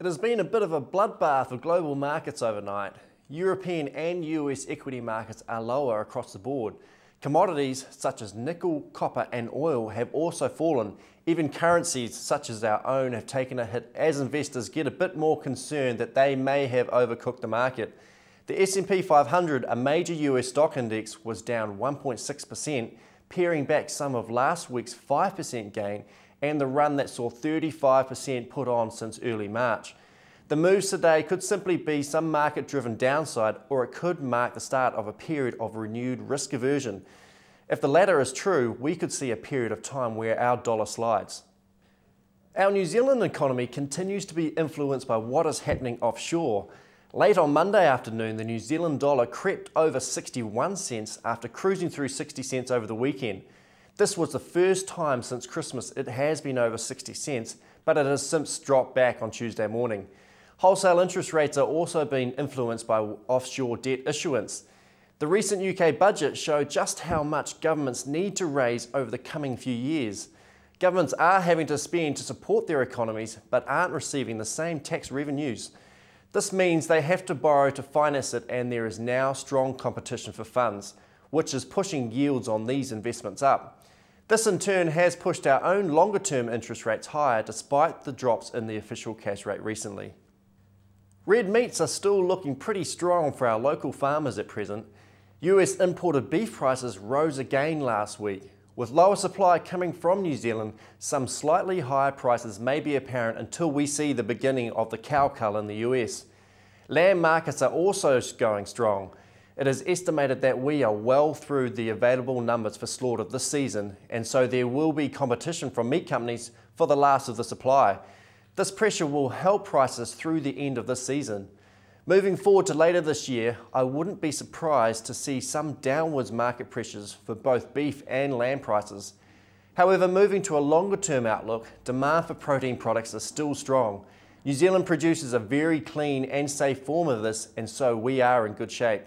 It has been a bit of a bloodbath for global markets overnight. European and US equity markets are lower across the board. Commodities such as nickel, copper and oil have also fallen. Even currencies such as our own have taken a hit as investors get a bit more concerned that they may have overcooked the market. The S&P 500, a major US stock index, was down 1.6%, paring back some of last week's 5% gain and the run that saw 35% put on since early March. The moves today could simply be some market-driven downside, or it could mark the start of a period of renewed risk aversion. If the latter is true, we could see a period of time where our dollar slides. Our New Zealand economy continues to be influenced by what is happening offshore. Late on Monday afternoon, the New Zealand dollar crept over 61 cents after cruising through 60 cents over the weekend. This was the first time since Christmas it has been over 60 cents, but it has since dropped back on Tuesday morning. Wholesale interest rates are also being influenced by offshore debt issuance. The recent UK budget showed just how much governments need to raise over the coming few years. Governments are having to spend to support their economies, but aren't receiving the same tax revenues. This means they have to borrow to finance it, and there is now strong competition for funds, which is pushing yields on these investments up. This in turn has pushed our own longer-term interest rates higher despite the drops in the official cash rate recently. Red meats are still looking pretty strong for our local farmers at present. US imported beef prices rose again last week. With lower supply coming from New Zealand, some slightly higher prices may be apparent until we see the beginning of the cow cull in the US. Lamb markets are also going strong. It is estimated that we are well through the available numbers for slaughter this season, and so there will be competition from meat companies for the last of the supply. This pressure will help prices through the end of this season. Moving forward to later this year, I wouldn't be surprised to see some downwards market pressures for both beef and lamb prices. However, moving to a longer term outlook, demand for protein products is still strong. New Zealand produces a very clean and safe form of this, and so we are in good shape.